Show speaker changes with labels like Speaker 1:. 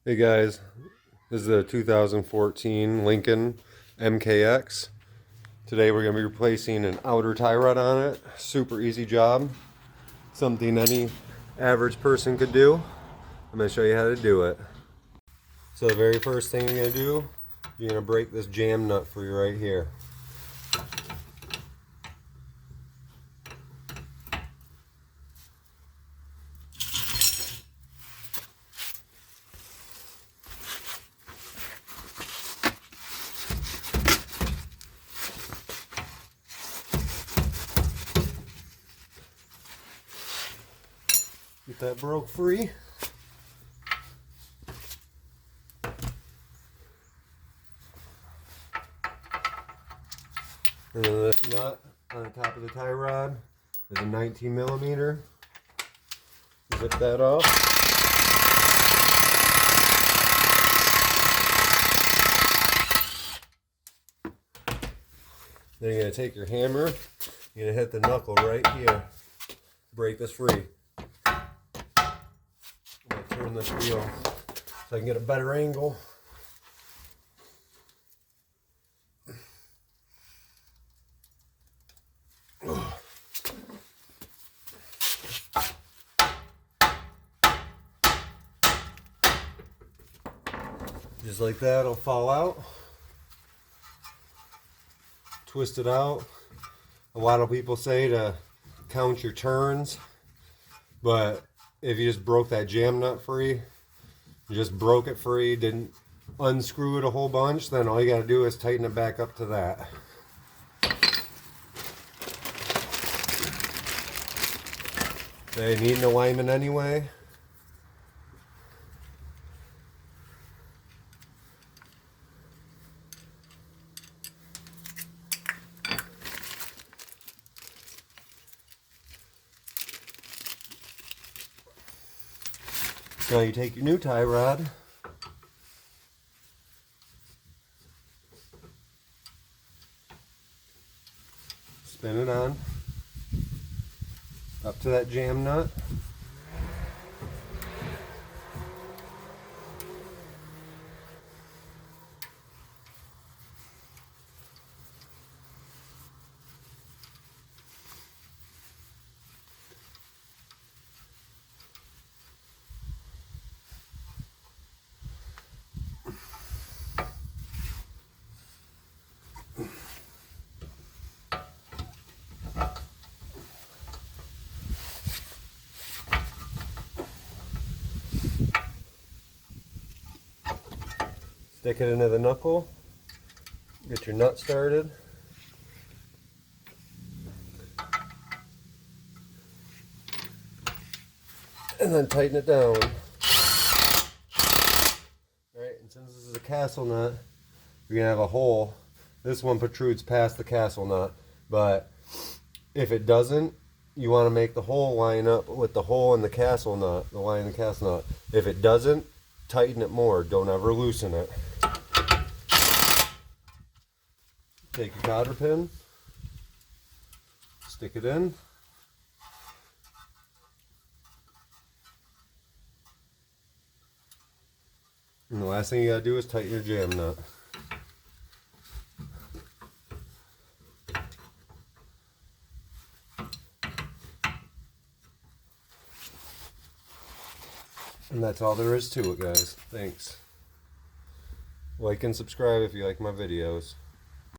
Speaker 1: Hey guys, this is a 2014 Lincoln MKX. Today we're going to be replacing an outer tie rod on it. Super easy job. Something any average person could do. I'm going to show you how to do it. So the very first thing you're going to do, you're going to break this jam nut free right here. Get that broke free. And then this nut on the top of the tie rod is a 19 millimeter. Zip that off. Then you're going to take your hammer, you're going to hit the knuckle right here. Break this free. I'm going to turn this wheel so I can get a better angle. Just like that, it'll fall out. Twist it out. A lot of people say to count your turns, but if you just broke that jam nut free, you just broke it free, didn't unscrew it a whole bunch, then all you got to do is tighten it back up to that. They need an alignment anyway. Now you take your new tie rod, spin it on, up to that jam nut. Stick it into the knuckle, get your nut started. And then tighten it down. Alright, and since this is a castle nut, you're going to have a hole. This one protrudes past the castle nut, but if it doesn't, you want to make the hole line up with the hole in the castle nut, the line in the castle nut. If it doesn't, tighten it more. Don't ever loosen it. Take your cotter pin, stick it in, and the last thing you gotta do is tighten your jam nut. And that's all there is to it, guys. Thanks. Like and subscribe if you like my videos.